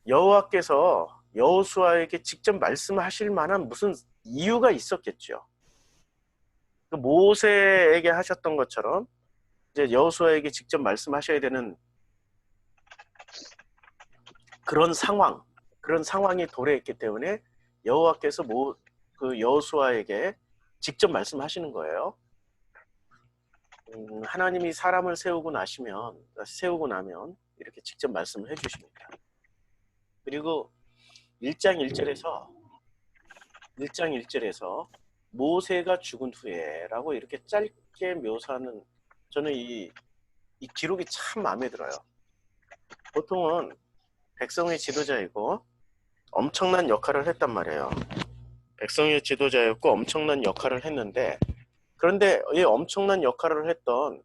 여호와께서 여호수아에게 직접 말씀하실 만한 무슨 이유가 있었겠죠. 그 모세에게 하셨던 것처럼 이제 여호수아에게 직접 말씀하셔야 되는 그런 상황이 도래했기 때문에 여호와께서 그 여호수아에게 직접 말씀하시는 거예요. 하나님이 사람을 세우고 나면 이렇게 직접 말씀을 해주십니다. 그리고 1장 1절에서 모세가 죽은 후에라고 이렇게 짧게 묘사하는, 저는 이 기록이 참 마음에 들어요. 보통은 백성의 지도자이고 엄청난 역할을 했단 말이에요. 백성의 지도자였고 엄청난 역할을 했는데, 그런데 이 엄청난 역할을 했던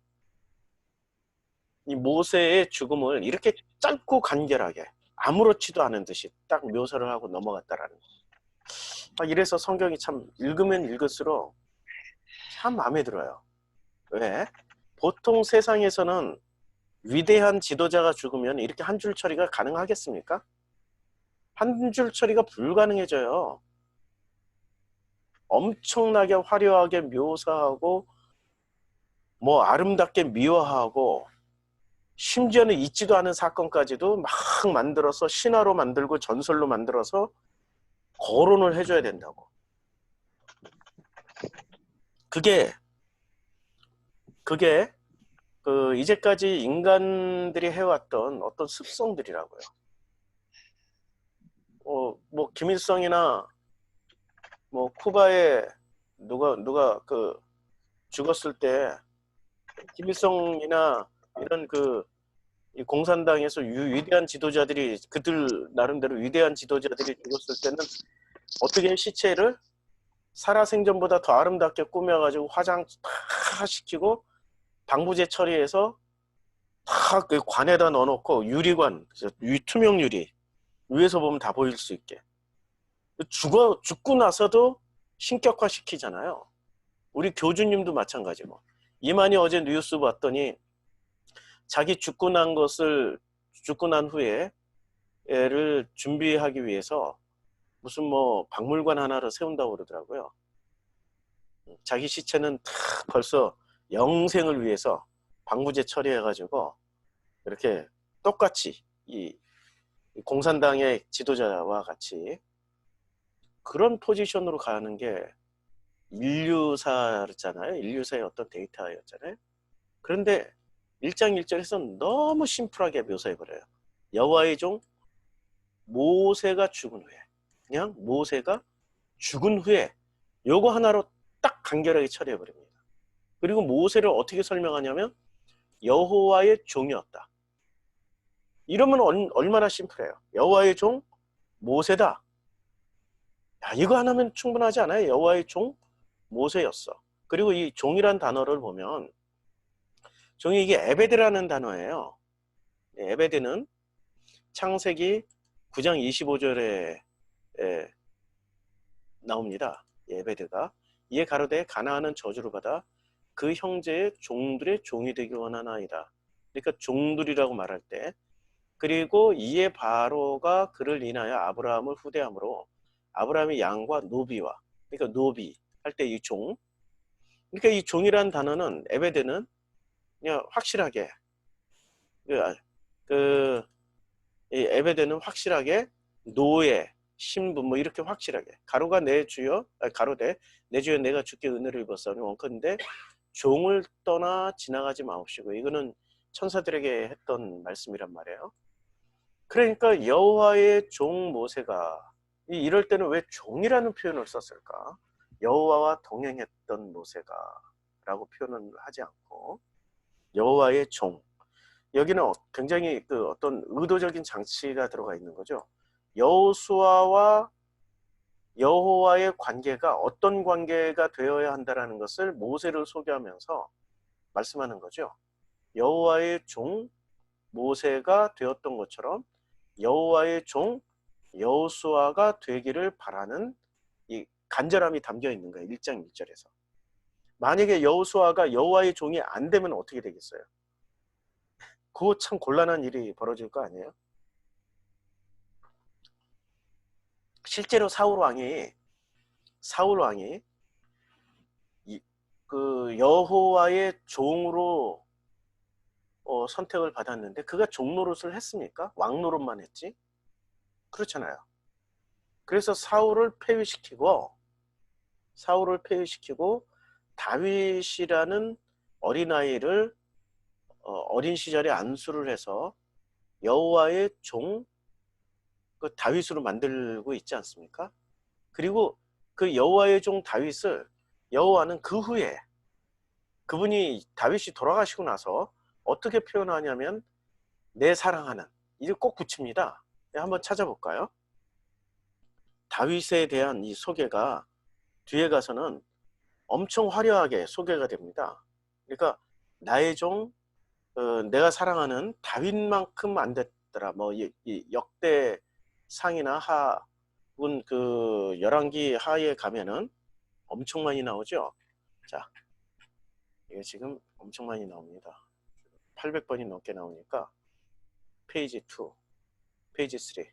이 모세의 죽음을 이렇게 짧고 간결하게 아무렇지도 않은 듯이 딱 묘사를 하고 넘어갔다라는 거. 이래서 성경이 참 읽으면 읽을수록 참 마음에 들어요. 왜? 보통 세상에서는 위대한 지도자가 죽으면 이렇게 한 줄 처리가 가능하겠습니까? 한 줄 처리가 불가능해져요. 엄청나게 화려하게 묘사하고 뭐 아름답게 미화하고 심지어는 있지도 않은 사건까지도 막 만들어서 신화로 만들고 전설로 만들어서 거론을 해줘야 된다고. 그게 그 이제까지 인간들이 해왔던 어떤 습성들이라고요. 뭐 김일성이나 뭐 쿠바에 누가 그 죽었을 때 김일성이나 이런 이 공산당에서 위대한 지도자들이, 그들 나름대로 위대한 지도자들이 죽었을 때는 어떻게 시체를 살아생전보다 더 아름답게 꾸며가지고 화장 다 시키고 방부제 처리해서 다 그 관에다 넣어놓고 유리관, 투명 유리 위에서 보면 다 보일 수 있게. 죽고 나서도 신격화 시키잖아요. 우리 교주님도 마찬가지고. 이만희 어제 뉴스 봤더니 자기 죽고 난 후에 애를 준비하기 위해서 무슨 뭐 박물관 하나를 세운다고 그러더라고요. 자기 시체는 다 벌써 영생을 위해서 방부제 처리해가지고 이렇게 똑같이 이 공산당의 지도자와 같이 그런 포지션으로 가는 게 인류사잖아요. 인류사의 어떤 데이터였잖아요. 그런데 1장 1절에서는 너무 심플하게 묘사해버려요. 여호와의 종 모세가 죽은 후에, 그냥 모세가 죽은 후에 요거 하나로 딱 간결하게 처리해버립니다. 그리고 모세를 어떻게 설명하냐면 여호와의 종이었다. 이러면 얼마나 심플해요. 여호와의 종 모세다. 야, 이거 하나면 충분하지 않아요? 여호와의 종 모세였어. 그리고 이 종이란 단어를 보면 종이 이게 에베드라는 단어예요. 에베드는 창세기 9장 25절에 나옵니다. 에베드가 이에 가로되 가나안은 저주를 받아 그 형제의 종들의 종이 되기 원하나이다. 그러니까 종들이라고 말할 때, 그리고 이에 바로가 그를 인하여 아브라함을 후대함으로 아브라함이 양과 노비와, 그러니까 노비 할 때 이 종, 그러니까 이 종이란 단어는 에베드는 그냥 확실하게 이 에베드는 확실하게 노예, 신분 뭐 이렇게 확실하게 가로가 내 주여, 가로되 내 주여 내가 주께 은혜를 입었사오니 원컨대 종을 떠나 지나가지 마옵시고, 이거는 천사들에게 했던 말씀이란 말이에요. 그러니까 여호와의 종 모세가 이럴 때는 왜 종이라는 표현을 썼을까? 여호와와 동행했던 모세가 라고 표현을 하지 않고 여호와의 종, 여기는 굉장히 그 어떤 의도적인 장치가 들어가 있는 거죠. 여호수아와 여호와의 관계가 어떤 관계가 되어야 한다라는 것을 모세를 소개하면서 말씀하는 거죠. 여호와의 종 모세가 되었던 것처럼 여호와의 종 여호수아가 되기를 바라는 이 간절함이 담겨 있는 거예요. 1장 1절에서. 만약에 여호수아가 여호와의 종이 안 되면 어떻게 되겠어요? 그거 참 곤란한 일이 벌어질 거 아니에요? 실제로 사울 왕이 그 여호와의 종으로 선택을 받았는데 그가 종 노릇을 했습니까? 왕 노릇만 했지? 그렇잖아요. 그래서 사울을 폐위시키고 다윗이라는 어린아이를 어린 시절에 안수를 해서 여호와의 종 그 다윗으로 만들고 있지 않습니까? 그리고 그 여호와의 종 다윗을 여호와는 그 후에 그분이 다윗이 돌아가시고 나서 어떻게 표현하냐면 내 사랑하는, 이게 꼭 붙입니다. 한번 찾아볼까요? 다윗에 대한 이 소개가 뒤에 가서는 엄청 화려하게 소개가 됩니다. 그러니까 나의 종, 내가 사랑하는 다윗만큼 안 됐더라. 뭐 이 역대 상이나 하 혹은 그 열왕기 하에 가면은 엄청 많이 나오죠. 자, 이게 지금 엄청 많이 나옵니다. 800번이 넘게 나오니까 페이지 2, 페이지 3,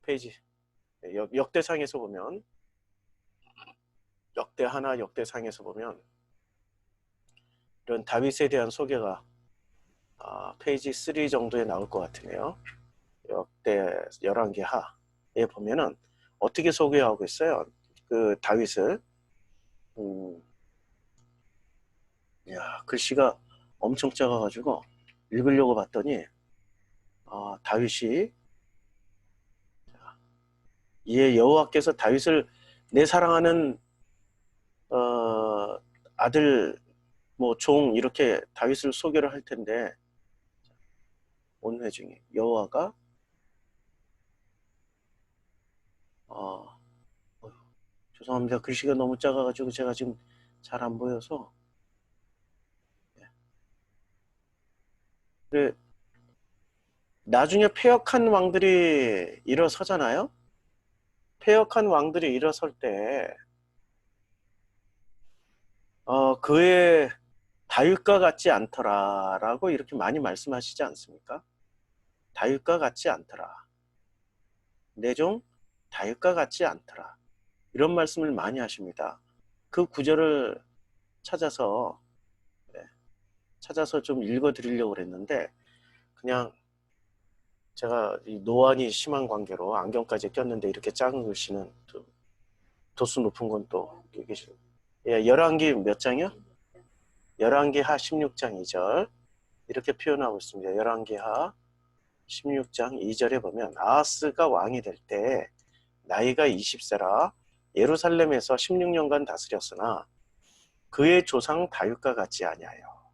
페이지 역대상에서 보면 역대 하나 역대상에서 보면 이런 다윗에 대한 소개가 페이지 3 정도에 나올 것 같으네요. 역대 열왕기 하에 보면은 어떻게 소개하고 있어요? 그 다윗을 야, 글씨가 엄청 작아가지고 읽으려고 봤더니 다윗이 이에 여호와께서 다윗을 내 사랑하는 아들 뭐 종 이렇게 다윗을 소개를 할 텐데 온 회중에 여호와가 죄송합니다. 글씨가 너무 작아가지고 제가 지금 잘 안 보여서 그래, 나중에 패역한 왕들이 일어서잖아요. 패역한 왕들이 일어설 때 그의 다윗과 같지 않더라라고 이렇게 많이 말씀하시지 않습니까? 다윗과 같지 않더라. 내 종 다윗과 같지 않더라. 이런 말씀을 많이 하십니다. 그 구절을 찾아서 좀 읽어 드리려고 그랬는데 그냥 제가 이 노안이 심한 관계로 안경까지 꼈는데 이렇게 작은 글씨는 또 도수 높은 건 또 계시고 열왕기 몇 장이요? 열왕기 하 16장 2절 이렇게 표현하고 있습니다. 열왕기 하 16장 2절에 보면 아하스가 왕이 될 때 나이가 20세라 예루살렘에서 16년간 다스렸으나 그의 조상 다윗과 같지 아니하여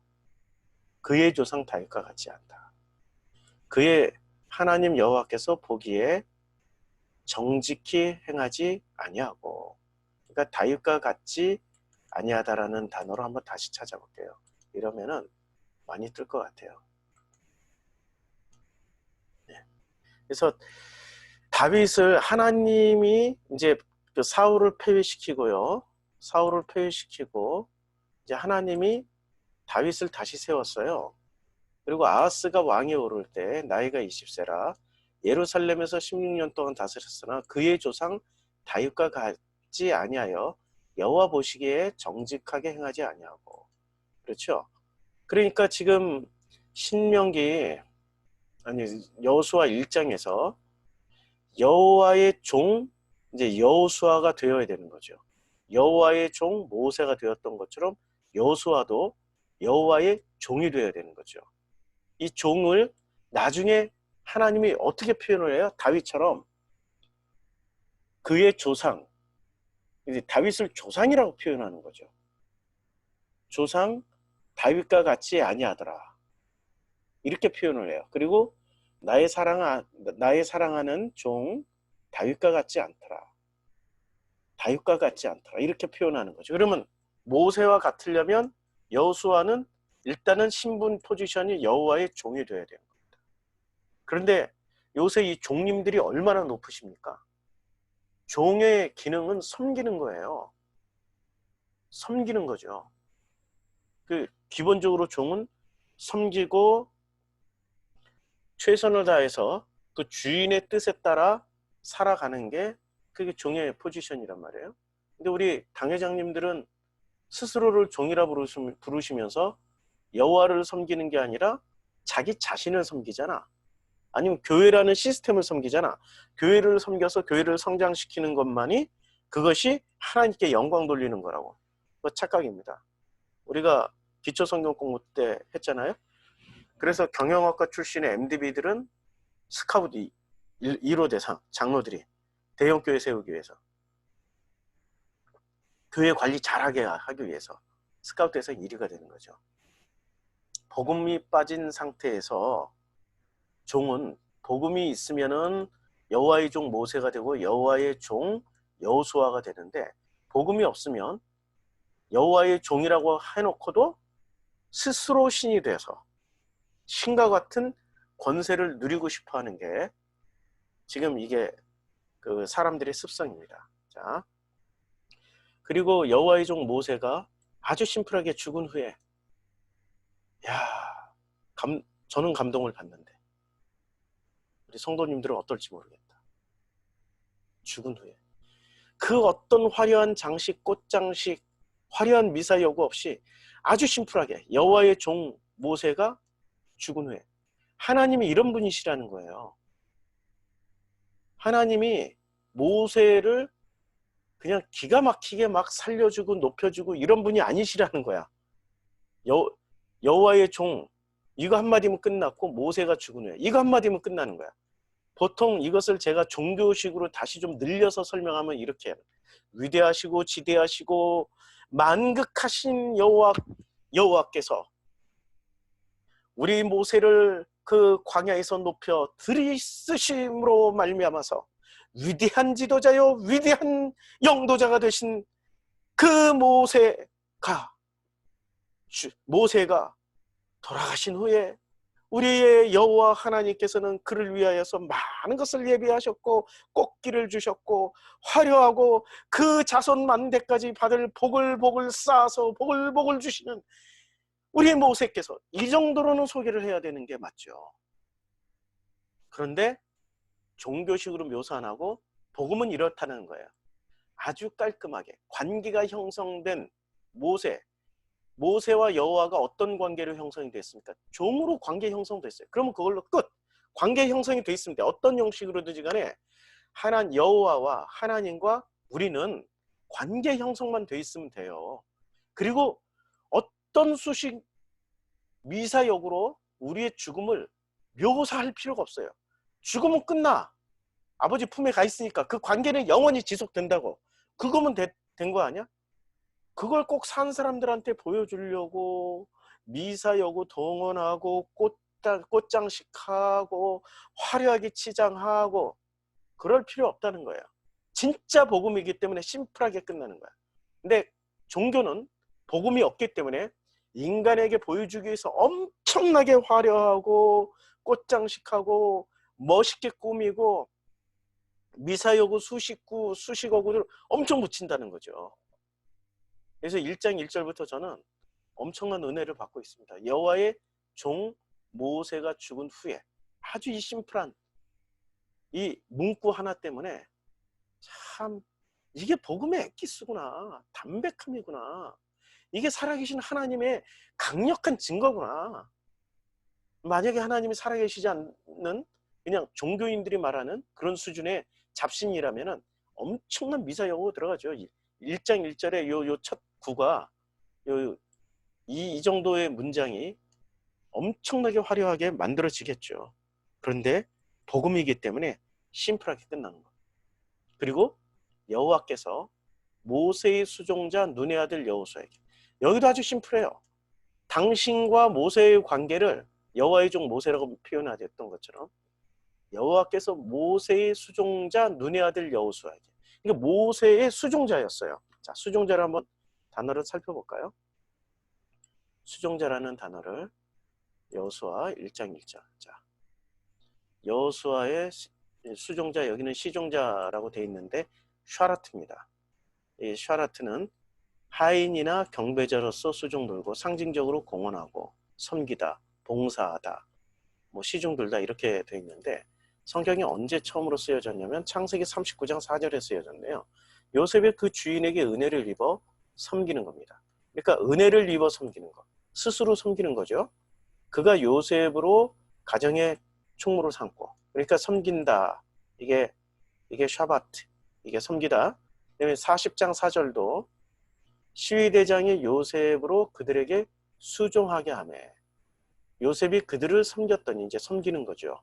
그의 조상 다윗과 같지 않다. 그의 하나님 여호와께서 보기에 정직히 행하지 아니하고 그러니까 다윗과 같지 아니하다라는 단어로 한번 다시 찾아볼게요. 이러면은 많이 뜰 것 같아요. 네. 그래서 다윗을 하나님이 이제 그 사울을 폐위시키고요. 사울을 폐위시키고 이제 하나님이 다윗을 다시 세웠어요. 그리고 아하스가 왕에 오를 때 나이가 20세라 예루살렘에서 16년 동안 다스렸으나 그의 조상 다윗과 같지 아니하여 여호와 보시기에 정직하게 행하지 아니하고 그렇죠. 그러니까 지금 신명기 아니 여호수아 1장에서 여호와의 종 이제 여호수아가 되어야 되는 거죠. 여호와의 종 모세가 되었던 것처럼 여호수아도 여호와의 종이 되어야 되는 거죠. 이 종을 나중에 하나님이 어떻게 표현을 해요? 다윗처럼 그의 조상, 다윗을 조상이라고 표현하는 거죠. 조상 다윗과 같이 아니하더라. 이렇게 표현을 해요. 그리고 나의 사랑하는 종 다윗과 같지 않더라. 다윗과 같지 않더라. 이렇게 표현하는 거죠. 그러면 모세와 같으려면 여호수아는 일단은 신분 포지션이 여호와의 종이 되어야 되는 겁니다. 그런데 요새 이 종님들이 얼마나 높으십니까? 종의 기능은 섬기는 거예요. 섬기는 거죠. 기본적으로 종은 섬기고 최선을 다해서 그 주인의 뜻에 따라 살아가는 게 그게 종의 포지션이란 말이에요. 근데 우리 당회장님들은 스스로를 종이라 부르시면서 여호와를 섬기는 게 아니라 자기 자신을 섬기잖아. 아니면 교회라는 시스템을 섬기잖아. 교회를 섬겨서 교회를 성장시키는 것만이 그것이 하나님께 영광 돌리는 거라고. 그거 착각입니다. 우리가 기초 성경 공부 때 했잖아요. 그래서 경영학과 출신의 MDB들은 스카우트 1호 대상, 장로들이 대형 교회 세우기 위해서, 교회 관리 잘하게 하기 위해서 스카우트에서 1위가 되는 거죠. 복음이 빠진 상태에서 종은 복음이 있으면은 여호와의 종 모세가 되고 여호와의 종 여호수아가 되는데, 복음이 없으면 여호와의 종이라고 해놓고도 스스로 신이 돼서 신과 같은 권세를 누리고 싶어하는 게 지금 이게 그 사람들의 습성입니다. 자, 그리고 여호와의 종 모세가 아주 심플하게 죽은 후에, 야, 저는 감동을 받는데 우리 성도님들은 어떨지 모르겠다. 죽은 후에 그 어떤 화려한 장식, 꽃장식, 화려한 미사 여구 없이 아주 심플하게 여호와의 종 모세가 죽은 후에, 하나님이 이런 분이시라는 거예요. 하나님이 모세를 그냥 기가 막히게 막 살려주고 높여주고 이런 분이 아니시라는 거야. 여호와의 종 이거 한마디면 끝났고 모세가 죽은 후에 이거 한마디면 끝나는 거야. 보통 이것을 제가 종교식으로 다시 좀 늘려서 설명하면 이렇게 해요. 위대하시고 지대하시고 만극하신 여호와께서 우리 모세를 그 광야에서 높여 들이쓰심으로 말미암아서 위대한 지도자요 위대한 영도자가 되신 그 모세가 돌아가신 후에 우리의 여호와 하나님께서는 그를 위하여서 많은 것을 예비하셨고 꽃길을 주셨고 화려하고 그 자손 만대까지 받을 복을 쌓아서 복을 주시는 우리 모세께서 이 정도로는 소개를 해야 되는 게 맞죠. 그런데 종교식으로 묘사 안 하고 복음은 이렇다는 거예요. 아주 깔끔하게 관계가 형성된 모세와 여호와가 어떤 관계로 형성이 됐습니까? 종으로 관계 형성됐어요. 그러면 그걸로 끝. 관계 형성이 돼 있으면 돼. 어떤 형식으로든지 간에 여호와와 하나님과 우리는 관계 형성만 돼 있으면 돼요. 그리고 어떤 수식 미사역으로 우리의 죽음을 묘사할 필요가 없어요. 죽으면 끝나. 아버지 품에 가 있으니까 그 관계는 영원히 지속된다고. 그거면 된 거 아니야? 그걸 꼭 산 사람들한테 보여주려고 미사여구 동원하고 꽃장식하고 화려하게 치장하고 그럴 필요 없다는 거예요. 진짜 복음이기 때문에 심플하게 끝나는 거야. 근데 종교는 복음이 없기 때문에 인간에게 보여주기 위해서 엄청나게 화려하고 꽃장식하고 멋있게 꾸미고 미사여구 수식어구를 엄청 붙인다는 거죠. 그래서 1장 1절부터 저는 엄청난 은혜를 받고 있습니다. 여호와의 종 모세가 죽은 후에 아주 이 심플한 이 문구 하나 때문에 참 이게 복음의 엑기스구나, 담백함이구나, 이게 살아계신 하나님의 강력한 증거구나. 만약에 하나님이 살아계시지 않는 그냥 종교인들이 말하는 그런 수준의 잡신이라면 엄청난 미사여구 들어가죠. 1장 1절에 요 첫 구가 이 정도의 문장이 엄청나게 화려하게 만들어지겠죠. 그런데 복음이기 때문에 심플하게 끝나는 거예요. 그리고 여호와께서 모세의 수종자 눈의 아들 여호수아에게, 여기도 아주 심플해요. 당신과 모세의 관계를 여호와의 종 모세라고 표현하였던 것처럼 여호와께서 모세의 수종자 눈의 아들 여호수아에게, 이게 모세의 수종자였어요. 자, 수종자를 한번 단어를 살펴볼까요? 수종자라는 단어를 여호수아 1장 1절. 자, 여호수아의 수종자, 여기는 시종자라고 되어 있는데 샤라트입니다. 이 샤라트는 하인이나 경배자로서 수종 들고 상징적으로 공헌하고 섬기다, 봉사하다, 뭐 시종 들다 이렇게 되어 있는데 성경이 언제 처음으로 쓰여졌냐면 창세기 39장 4절에 쓰여졌네요. 요셉이 그 주인에게 은혜를 입어 섬기는 겁니다. 그러니까 은혜를 입어 섬기는 것, 스스로 섬기는 거죠. 그가 요셉으로 가정의 총무를 삼고, 그러니까 섬긴다. 이게 샤바트, 이게 섬기다. 그다음에 40장 4절도 시위대장이 요셉으로 그들에게 수종하게 하매, 요셉이 그들을 섬겼더니 이제 섬기는 거죠.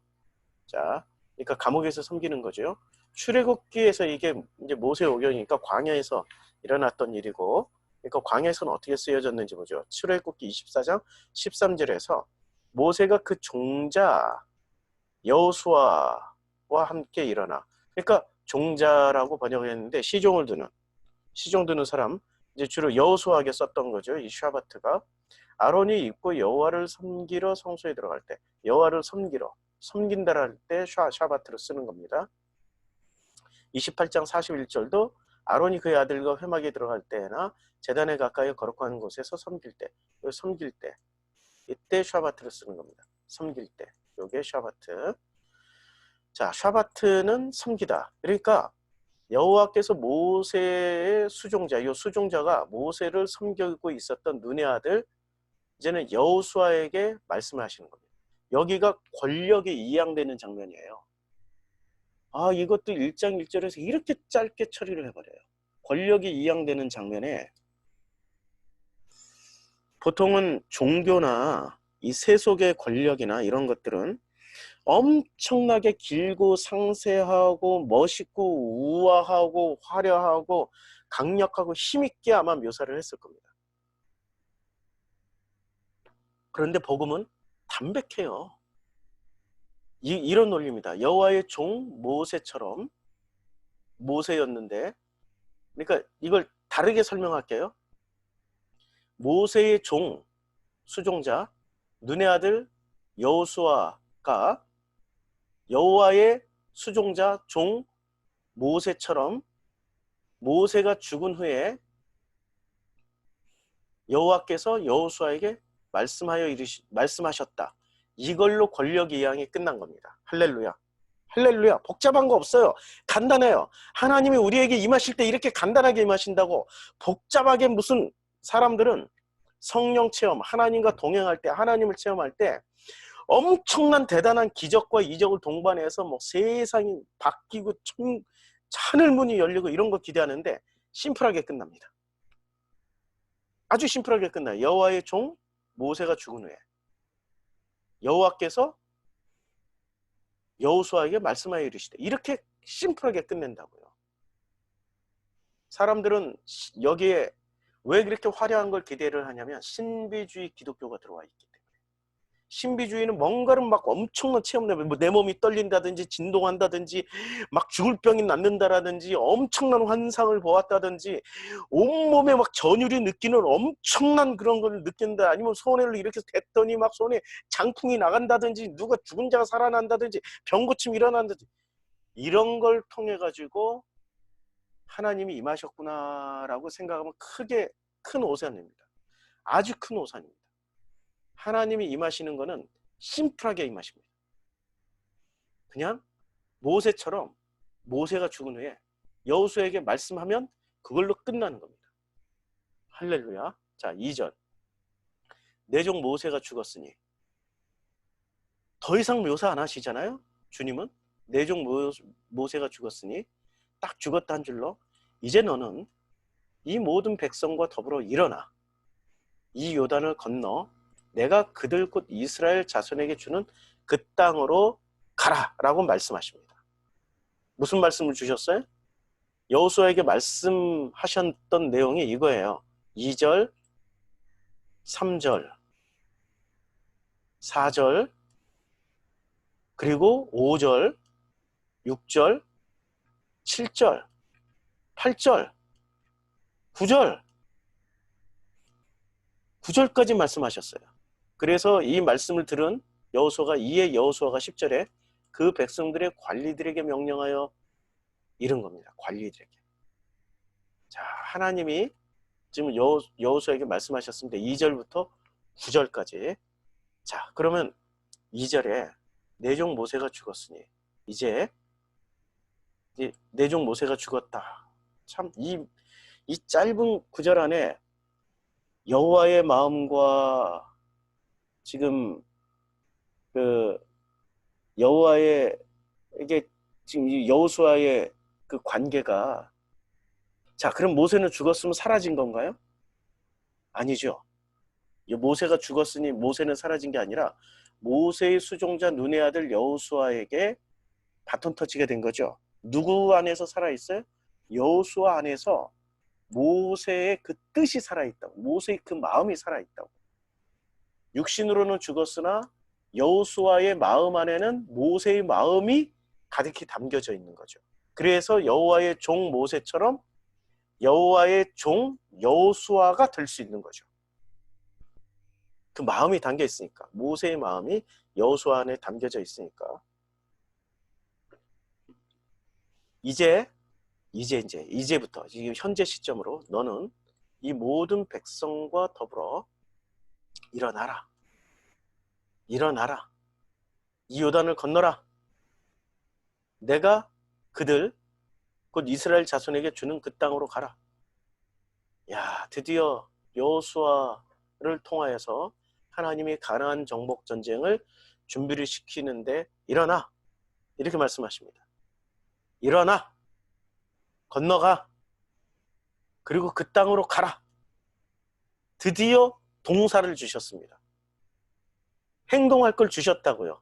자, 그러니까 감옥에서 섬기는 거죠. 출애굽기에서 이게 이제 모세 오경이니까 광야에서 일어났던 일이고, 그러니까 광야에서는 어떻게 쓰여졌는지 보죠. 출애굽기 24장 13절에서 모세가 그 종자 여호수아와 함께 일어나. 그러니까 종자라고 번역했는데 시종 드는 사람, 이제 주로 여호수아에게 썼던 거죠. 이 샤바트가 아론이 입고 여호와를 섬기러 성소에 들어갈 때, 여호와를 섬긴다라 할 때 샤바트를 쓰는 겁니다. 28장 41절도 아론이 그의 아들과 회막에 들어갈 때나 제단에 가까이 거룩한 곳에서 섬길 때 이때 샤바트를 쓰는 겁니다. 섬길 때, 요게 샤바트. 자, 샤바트는 섬기다. 그러니까 여호와께서 모세의 수종자, 이 수종자가 모세를 섬기고 있었던 눈의 아들 이제는 여호수아에게 말씀하시는 겁니다. 여기가 권력이 이양되는 장면이에요. 아, 이것도 1장 1절에서 이렇게 짧게 처리를 해버려요. 권력이 이양되는 장면에 보통은 종교나 이 세속의 권력이나 이런 것들은 엄청나게 길고 상세하고 멋있고 우아하고 화려하고 강력하고 힘있게 아마 묘사를 했을 겁니다. 그런데 복음은 담백해요. 이런 논리입니다. 여호와의 종 모세처럼, 모세였는데, 그러니까 이걸 다르게 설명할게요. 모세의 종, 수종자, 눈의 아들 여호수아가 여호와의 수종자 종 모세처럼 모세가 죽은 후에 여호와께서 여호수아에게 말씀하셨다. 이걸로 권력 이양이 끝난 겁니다. 할렐루야. 할렐루야. 복잡한 거 없어요. 간단해요. 하나님이 우리에게 임하실 때 이렇게 간단하게 임하신다고. 복잡하게 무슨, 사람들은 성령 체험, 하나님과 동행할 때, 하나님을 체험할 때 엄청난 대단한 기적과 이적을 동반해서 뭐 세상이 바뀌고 하늘문이 열리고 이런 거 기대하는데 심플하게 끝납니다. 아주 심플하게 끝나요. 여호와의 종 모세가 죽은 후에 여호와께서 여호수아에게 말씀하여 이르시되, 이렇게 심플하게 끝낸다고요. 사람들은 여기에 왜 그렇게 화려한 걸 기대를 하냐면 신비주의 기독교가 들어와 있기 때문에. 신비주의는 뭔가를 막 엄청난 체험을, 뭐 내 몸이 떨린다든지 진동한다든지 막 죽을 병이 낫는다라든지 엄청난 환상을 보았다든지 온몸에 막 전율이 느끼는 엄청난 그런 걸 느낀다, 아니면 손을 이렇게 댔더니 막 손에 장풍이 나간다든지 누가 죽은 자가 살아난다든지 병고침 일어난다든지 이런 걸 통해 가지고 하나님이 임하셨구나라고 생각하면 큰 오산입니다. 아주 큰 오산입니다. 하나님이 임하시는 것은 심플하게 임하십니다. 그냥 모세처럼 모세가 죽은 후에 여호수아에게 말씀하면 그걸로 끝나는 겁니다. 할렐루야. 자, 2절. 내 종 모세가 죽었으니. 더 이상 묘사 안 하시잖아요. 주님은 내 종 모세가 죽었으니, 딱 죽었다 한 줄로 이제 너는 이 모든 백성과 더불어 일어나 이 요단을 건너 내가 그들 곧 이스라엘 자손에게 주는 그 땅으로 가라 라고 말씀하십니다. 무슨 말씀을 주셨어요? 여호수아에게 말씀하셨던 내용이 이거예요. 2절, 3절, 4절, 그리고 5절, 6절, 7절, 8절, 9절, 9절까지 말씀하셨어요. 그래서 이 말씀을 들은 여호수아가 10절에 그 백성들의 관리들에게 명령하여 이른 겁니다. 관리들에게. 자, 하나님이 지금 여호수아에게 말씀하셨습니다. 2절부터 9절까지. 자, 그러면 2절에 내 종 모세가 죽었으니 이제 내 종 모세가 죽었다. 참 이 짧은 구절 안에 여호와의 마음과 지금 그 여호와의 이게 지금 이 여호수아의 그 관계가, 자, 그럼 모세는 죽었으면 사라진 건가요? 아니죠. 모세가 죽었으니 모세는 사라진 게 아니라 모세의 수종자 눈의 아들 여호수아에게 바톤 터치가 된 거죠. 누구 안에서 살아있어요? 여호수아 안에서 모세의 그 뜻이 살아있다고, 모세의 그 마음이 살아있다고. 육신으로는 죽었으나 여호수아의 마음 안에는 모세의 마음이 가득히 담겨져 있는 거죠. 그래서 여호와의 종 모세처럼 여호와의 종 여호수아가 될 수 있는 거죠. 그 마음이 담겨 있으니까, 모세의 마음이 여호수아 안에 담겨져 있으니까. 이제부터 지금 현재 시점으로 너는 이 모든 백성과 더불어 일어나라. 이 요단을 건너라. 내가 그들 곧 이스라엘 자손에게 주는 그 땅으로 가라. 야, 드디어 여호수아를 통하여서 하나님이 가나안 정복 전쟁을 준비를 시키는데 일어나. 이렇게 말씀하십니다. 일어나. 건너가. 그리고 그 땅으로 가라. 드디어 동사를 주셨습니다. 행동할 걸 주셨다고요.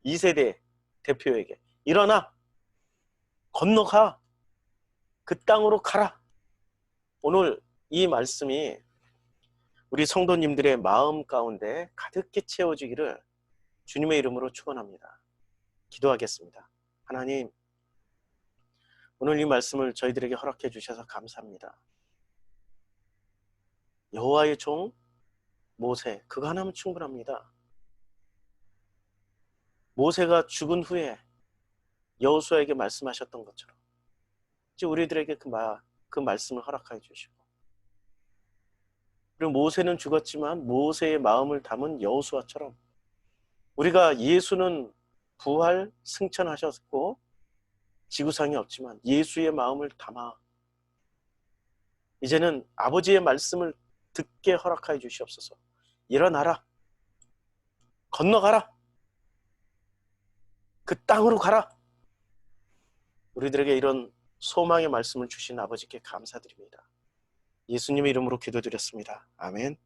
2세대 대표에게. 일어나. 건너가. 그 땅으로 가라. 오늘 이 말씀이 우리 성도님들의 마음 가운데 가득히 채워지기를 주님의 이름으로 축원합니다. 기도하겠습니다. 하나님, 오늘 이 말씀을 저희들에게 허락해 주셔서 감사합니다. 여호와의 종 모세, 그거 하나면 충분합니다. 모세가 죽은 후에 여호수아에게 말씀하셨던 것처럼 이제 우리들에게 그 말씀을 허락해 주시고, 그리고 모세는 죽었지만 모세의 마음을 담은 여호수아처럼 우리가 예수는 부활 승천하셨고 지구상에 없지만 예수의 마음을 담아 이제는 아버지의 말씀을 듣게 허락하여 주시옵소서. 일어나라. 건너가라. 그 땅으로 가라. 우리들에게 이런 소망의 말씀을 주신 아버지께 감사드립니다. 예수님의 이름으로 기도드렸습니다. 아멘.